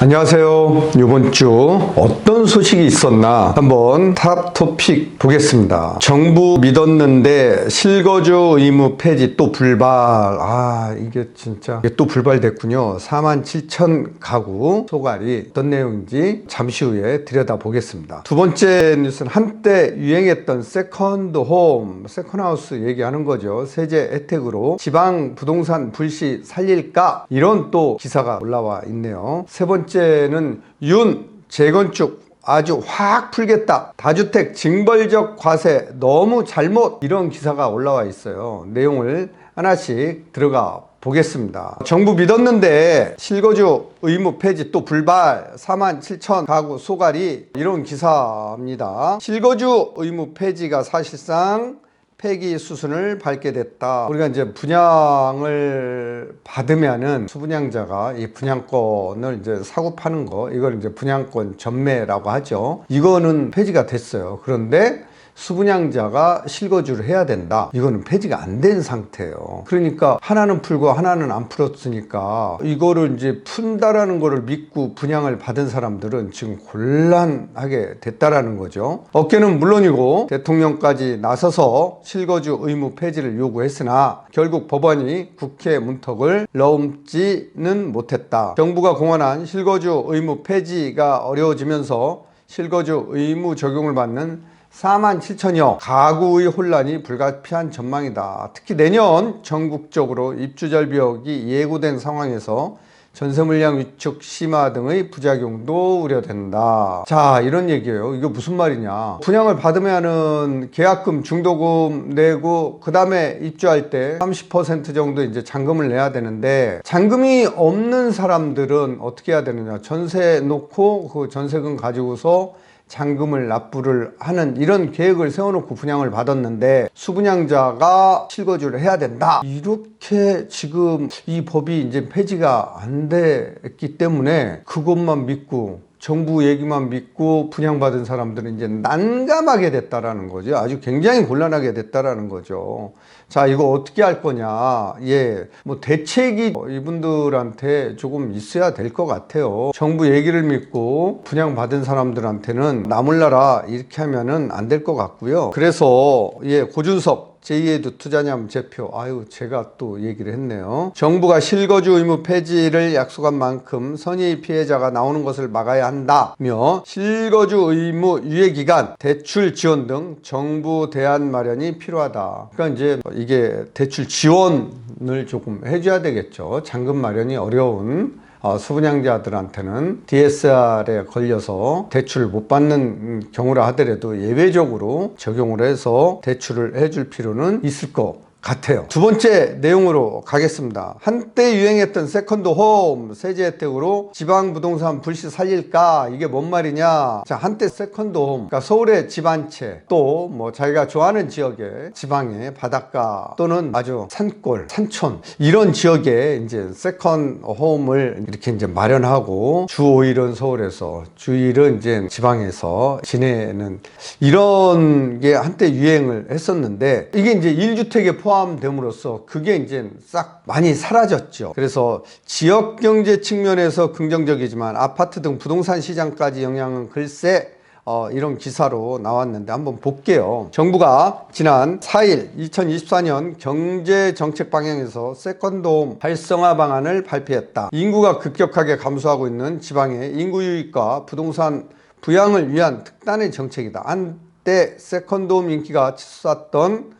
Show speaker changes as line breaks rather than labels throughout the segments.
안녕하세요. 이번 주 어떤 소식이 있었나 한번 탑 토픽 보겠습니다. 정부 믿었는데 실거주 의무 폐지 또 불발. 이게 진짜 또 불발됐군요. 47,000 가구 소갈이 어떤 내용인지 잠시 후에 들여다보겠습니다. 두 번째 뉴스는 한때 유행했던 세컨드 홈, 세컨하우스 얘기하는 거죠. 세제 혜택으로 지방 부동산 불시 살릴까? 이런 또 기사가 올라와 있네요. 세 번째는 재건축 아주 확 풀겠다. 다주택 징벌적 과세 너무 잘못. 이런 기사가 올라와 있어요. 내용을 하나씩 들어가 보겠습니다. 정부 믿었는데 실거주 의무 폐지 또 불발. 47,000 가구 소갈이. 이런 기사입니다. 실거주 의무 폐지가 사실상 폐기 수순을 밟게 됐다. 우리가 이제 분양을 받으면은 수분양자가 이 분양권을 이제 사고 파는 거, 이걸 이제 분양권 전매라고 하죠. 이거는 폐지가 됐어요. 그런데 수분양자가 실거주를 해야 된다. 이거는 폐지가 안 된 상태예요. 그러니까 하나는 풀고 하나는 안 풀었으니까 이거를 이제 푼다라는 거를 믿고 분양을 받은 사람들은 지금 곤란하게 됐다라는 거죠. 업계는 물론이고 대통령까지 나서서 실거주 의무 폐지를 요구했으나 결국 법원이 국회 문턱을 넘지는 못했다. 정부가 공언한 실거주 의무 폐지가 어려워지면서 실거주 의무 적용을 받는 47,000여 가구의 혼란이 불가피한 전망이다. 특히 내년 전국적으로 입주 절벽이 예고된 상황에서 전세 물량 위축 심화 등의 부작용도 우려된다. 자, 이런 얘기예요. 이거 무슨 말이냐? 분양을 받으면은 계약금, 중도금 내고 그 다음에 입주할 때 30% 정도 이제 잔금을 내야 되는데, 잔금이 없는 사람들은 어떻게 해야 되느냐? 전세 놓고 그 전세금 가지고서 잔금을 납부를 하는 이런 계획을 세워놓고 분양을 받았는데 수분양자가 실거주를 해야 된다. 이렇게 지금 이 법이 이제 폐지가 안 됐기 때문에 그것만 믿고 정부 얘기만 믿고 분양받은 사람들은 이제 난감하게 됐다라는 거죠. 아주 굉장히 곤란하게 됐다라는 거죠. 자, 이거 어떻게 할 거냐. 뭐 대책이 이분들한테 조금 있어야 될 것 같아요. 정부 얘기를 믿고 분양받은 사람들한테는 나몰라라 이렇게 하면은 안 될 것 같고요. 그래서 고준석 제2에듀 투자냠 대표, 제가 또 얘기를 했네요. 정부가 실거주 의무 폐지를 약속한 만큼 선의 피해자가 나오는 것을 막아야 한다며 실거주 의무 유예기간, 대출 지원 등 정부 대안 마련이 필요하다. 그러니까 이제 이게 대출 지원을 조금 해줘야 되겠죠. 잔금 마련이 어려운 수분양자들한테는 DSR에 걸려서 대출을 못 받는 경우라 하더라도 예외적으로 적용을 해서 대출을 해줄 필요는 있을 것 같아요. 두 번째 내용으로 가겠습니다. 한때 유행했던 세컨드 홈 세제 혜택으로 지방 부동산 불시 살릴까? 이게 뭔 말이냐? 자, 한때 세컨드 홈, 그러니까 서울의 집 한 채, 또 뭐 자기가 좋아하는 지역에 지방의 바닷가 또는 아주 산골, 산촌 이런 지역에 이제 세컨드 홈을 이렇게 이제 마련하고 주 5일은 서울에서 주 2일은 이제 지방에서 지내는 이런 게 한때 유행을 했었는데, 이게 이제 1주택에 포함됨으로써 그게 이제 싹 많이 사라졌죠. 그래서 지역 경제 측면에서 긍정적이지만 아파트 등 부동산 시장까지 영향은 글쎄 이런 기사로 나왔는데 한번 볼게요. 정부가 지난 4일 2024년 경제정책 방향에서 세컨드홈 활성화 방안을 발표했다. 인구가 급격하게 감소하고 있는 지방의 인구 유입과 부동산 부양을 위한 특단의 정책이다. 한때 세컨드홈 인기가 치솟았던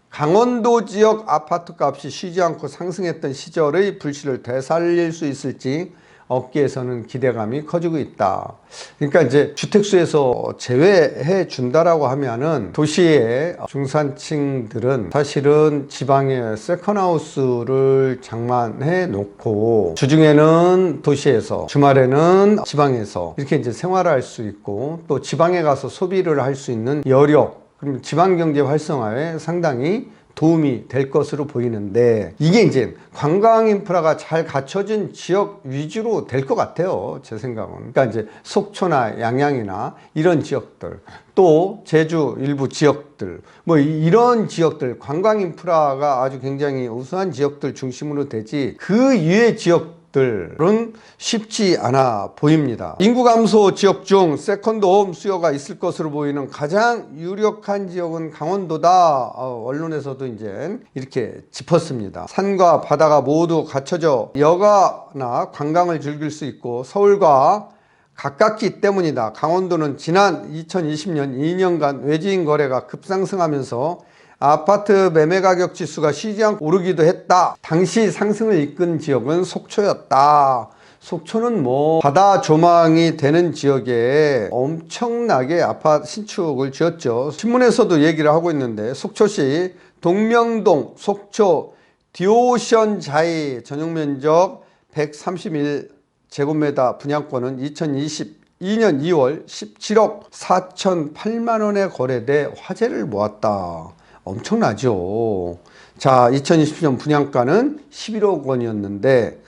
강원도 지역 아파트 값이 쉬지 않고 상승했던 시절의 불씨를 되살릴 수 있을지 업계에서는 기대감이 커지고 있다. 그러니까 이제 주택수에서 제외해 준다라고 하면은 도시의 중산층들은 사실은 지방에 세컨하우스를 장만해 놓고 주중에는 도시에서 주말에는 지방에서 이렇게 이제 생활할 수 있고 또 지방에 가서 소비를 할 수 있는 여력, 그럼 지방경제 활성화에 상당히 도움이 될 것으로 보이는데, 이게 이제 관광 인프라가 잘 갖춰진 지역 위주로 될 것 같아요. 제 생각은. 그러니까 이제 속초나 양양이나 이런 지역들, 또 제주 일부 지역들, 뭐 이런 지역들, 관광 인프라가 아주 굉장히 우수한 지역들 중심으로 되지, 그 이외의 지역 것들은 쉽지 않아 보입니다. 인구 감소 지역 중 세컨드홈 수요가 있을 것으로 보이는 가장 유력한 지역은 강원도다. 언론에서도 이제 이렇게 짚었습니다. 산과 바다가 모두 갖춰져 여가나 관광을 즐길 수 있고 서울과 가깝기 때문이다. 강원도는 지난 2020년 2년간 외지인 거래가 급상승하면서 아파트 매매 가격 지수가 쉬지 않고 오르기도 했다. 당시 상승을 이끈 지역은 속초였다. 속초는 뭐 바다 조망이 되는 지역에 엄청나게 아파트 신축을 지었죠. 신문에서도 얘기를 하고 있는데 속초시 동명동 속초 디오션자이 전용면적 131제곱미터 분양권은 2022년 2월 17억 4,008만 원에 거래돼 화제를 모았다. 엄청나죠. 자, 2020년 분양가는 11억 원이었는데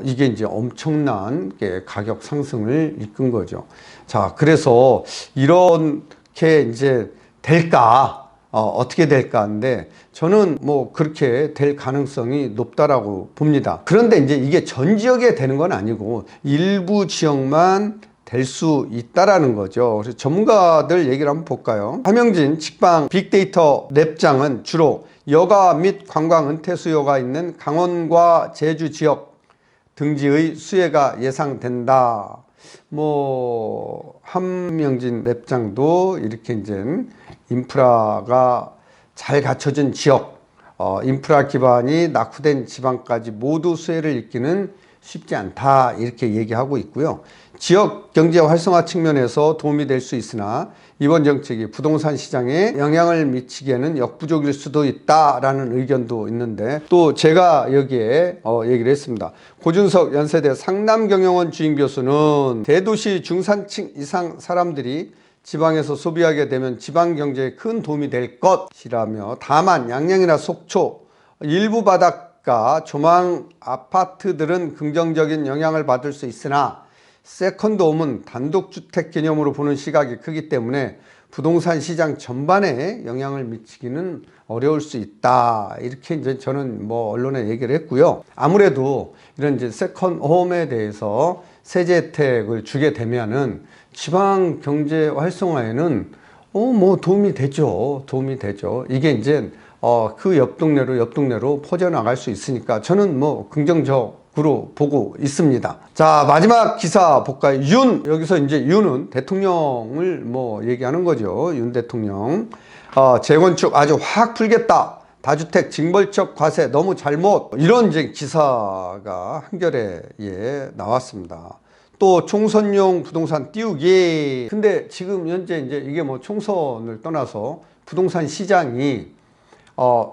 이게 이제 엄청난 가격 상승을 이끈 거죠. 자, 그래서 이렇게 이제 될까? 어떻게 될까 하는데 저는 뭐 그렇게 될 가능성이 높다라고 봅니다. 그런데 이제 이게 전 지역에 되는 건 아니고 일부 지역만 될 수 있다라는 거죠. 그래서 전문가들 얘기를 한번 볼까요? 함영진 직방 빅데이터 랩장은 주로 여가 및 관광 은퇴 수요가 있는 강원과 제주 지역 등지의 수혜가 예상된다. 뭐 함영진 랩장도 이렇게 이제 인프라가 잘 갖춰진 지역, 인프라 기반이 낙후된 지방까지 모두 수혜를 입기는 쉽지 않다 이렇게 얘기하고 있고요. 지역 경제 활성화 측면에서 도움이 될 수 있으나 이번 정책이 부동산 시장에 영향을 미치기에는 역부족일 수도 있다라는 의견도 있는데 또 제가 여기에 얘기를 했습니다. 고준석 연세대 상남경영원 주임교수는 대도시 중산층 이상 사람들이 지방에서 소비하게 되면 지방 경제에 큰 도움이 될 것이라며 다만 양양이나 속초 일부 바닷가 조망 아파트들은 긍정적인 영향을 받을 수 있으나 세컨드홈은 단독주택 개념으로 보는 시각이 크기 때문에 부동산 시장 전반에 영향을 미치기는 어려울 수 있다. 이렇게 이제 저는 뭐 언론에 얘기를 했고요. 아무래도 이런 이제 세컨홈에 대해서 세제 혜택을 주게 되면은 지방 경제 활성화에는 뭐 도움이 되죠. 도움이 되죠. 이게 이제 그 옆 동네로 퍼져나갈 수 있으니까 저는 뭐 긍정적으로 보고 있습니다. 자, 마지막 기사 볼까요? 여기서 이제 윤은 대통령을 뭐 얘기하는 거죠. 윤 대통령. 재건축 아주 확 풀겠다. 다주택 징벌적 과세 너무 잘못. 이런 이제 기사가 한겨레에 나왔습니다. 또 총선용 부동산 띄우기. 근데 지금 현재 이제 이게 뭐 총선을 떠나서 부동산 시장이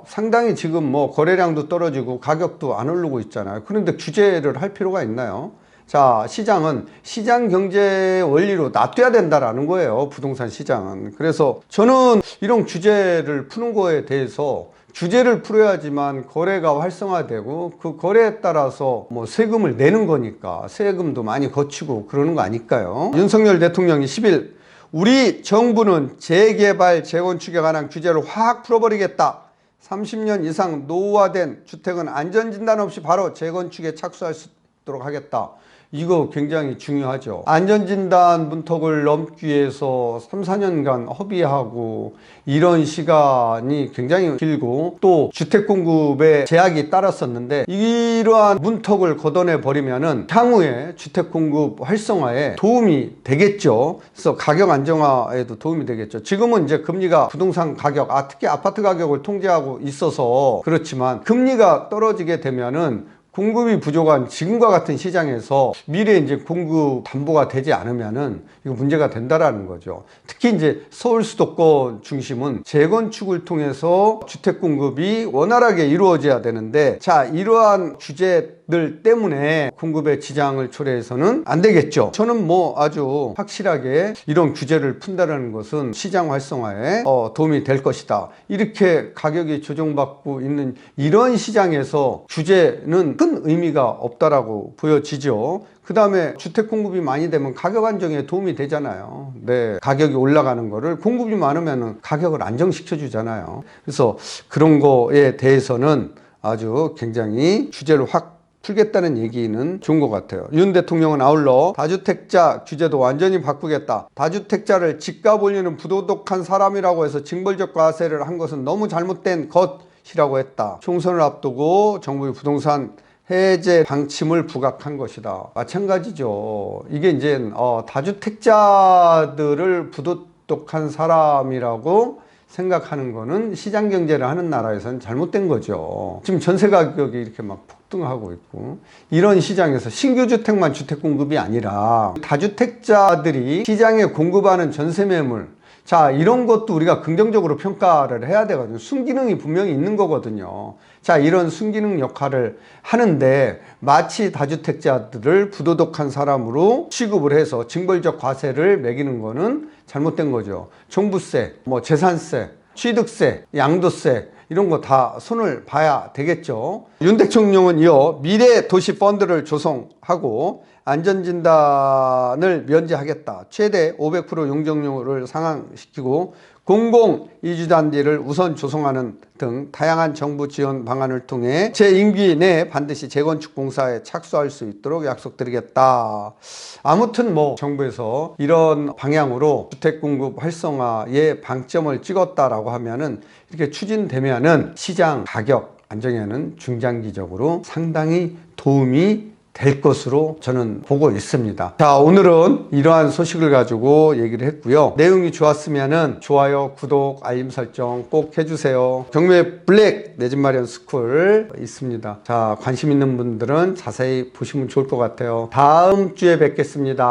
상당히 지금 뭐 거래량도 떨어지고 가격도 안 오르고 있잖아요. 그런데 규제를 할 필요가 있나요? 자, 시장은 시장 경제 원리로 놔둬야 된다라는 거예요. 부동산 시장은. 그래서 저는 이런 규제를 푸는 거에 대해서 규제를 풀어야지만 거래가 활성화되고 그 거래에 따라서 뭐 세금을 내는 거니까 세금도 많이 거치고 그러는 거 아닐까요? 윤석열 대통령이 10일 우리 정부는 재개발, 재건축에 관한 규제를 확 풀어버리겠다. 30년 이상 노후화된 주택은 안전진단 없이 바로 재건축에 착수할 수 있도록 하겠다. 이거 굉장히 중요하죠. 안전진단 문턱을 넘기 위해서 3, 4년간 허비하고 이런 시간이 굉장히 길고 또 주택 공급에 제약이 따랐었는데 이러한 문턱을 걷어내 버리면은 향후에 주택 공급 활성화에 도움이 되겠죠. 그래서 가격 안정화에도 도움이 되겠죠. 지금은 이제 금리가 부동산 가격, 특히 아파트 가격을 통제하고 있어서 그렇지만 금리가 떨어지게 되면은 공급이 부족한 지금과 같은 시장에서 미래에 이제 공급 담보가 되지 않으면은 이거 문제가 된다라는 거죠. 특히 이제 서울 수도권 중심은 재건축을 통해서 주택 공급이 원활하게 이루어져야 되는데 자, 이러한 규제들 때문에 공급에 지장을 초래해서는 안 되겠죠. 저는 뭐 아주 확실하게 이런 규제를 푼다는 것은 시장 활성화에 도움이 될 것이다. 이렇게 가격이 조정받고 있는 이런 시장에서 규제는 큰 의미가 없다라고 보여지죠. 그 다음에 주택 공급이 많이 되면 가격 안정에 도움이 되잖아요. 네, 가격이 올라가는 거를 공급이 많으면 가격을 안정시켜 주잖아요. 그래서 그런 거에 대해서는 아주 굉장히 규제를 확 풀겠다는 얘기는 좋은 것 같아요. 윤 대통령은 아울러 다주택자 규제도 완전히 바꾸겠다. 다주택자를 집값 올리는 부도덕한 사람이라고 해서 징벌적 과세를 한 것은 너무 잘못된 것이라고 했다. 총선을 앞두고 정부의 부동산 해제 방침을 부각한 것이다. 마찬가지죠. 이게 이제 다주택자들을 부도덕한 사람이라고 생각하는 거는 시장 경제를 하는 나라에서는 잘못된 거죠. 지금 전세 가격이 이렇게 막 폭등하고 있고, 이런 시장에서 신규 주택만 주택 공급이 아니라 다주택자들이 시장에 공급하는 전세 매물, 자, 이런 것도 우리가 긍정적으로 평가를 해야 되거든요. 순기능이 분명히 있는 거거든요. 자, 이런 순기능 역할을 하는데 마치 다주택자들을 부도덕한 사람으로 취급을 해서 징벌적 과세를 매기는 거는 잘못된 거죠. 종부세, 재산세, 취득세, 양도세 이런 거 다 손을 봐야 되겠죠. 윤 대통령은 이어 미래도시펀드를 조성하고 안전진단을 면제하겠다. 최대 500% 용적률을 상향시키고 공공이주단지를 우선 조성하는 등 다양한 정부 지원 방안을 통해 제 임기 내에 반드시 재건축 공사에 착수할 수 있도록 약속드리겠다. 아무튼 정부에서 이런 방향으로 주택 공급 활성화에 방점을 찍었다라고 하면은, 이렇게 추진되면은 시장 가격 안정에는 중장기적으로 상당히 도움이 될 것으로 저는 보고 있습니다. 자, 오늘은 이러한 소식을 가지고 얘기를 했고요. 내용이 좋았으면은 좋아요, 구독, 알림 설정 꼭 해주세요. 경매 블랙 내 집 마련 스쿨 있습니다. 자, 관심 있는 분들은 자세히 보시면 좋을 것 같아요. 다음 주에 뵙겠습니다.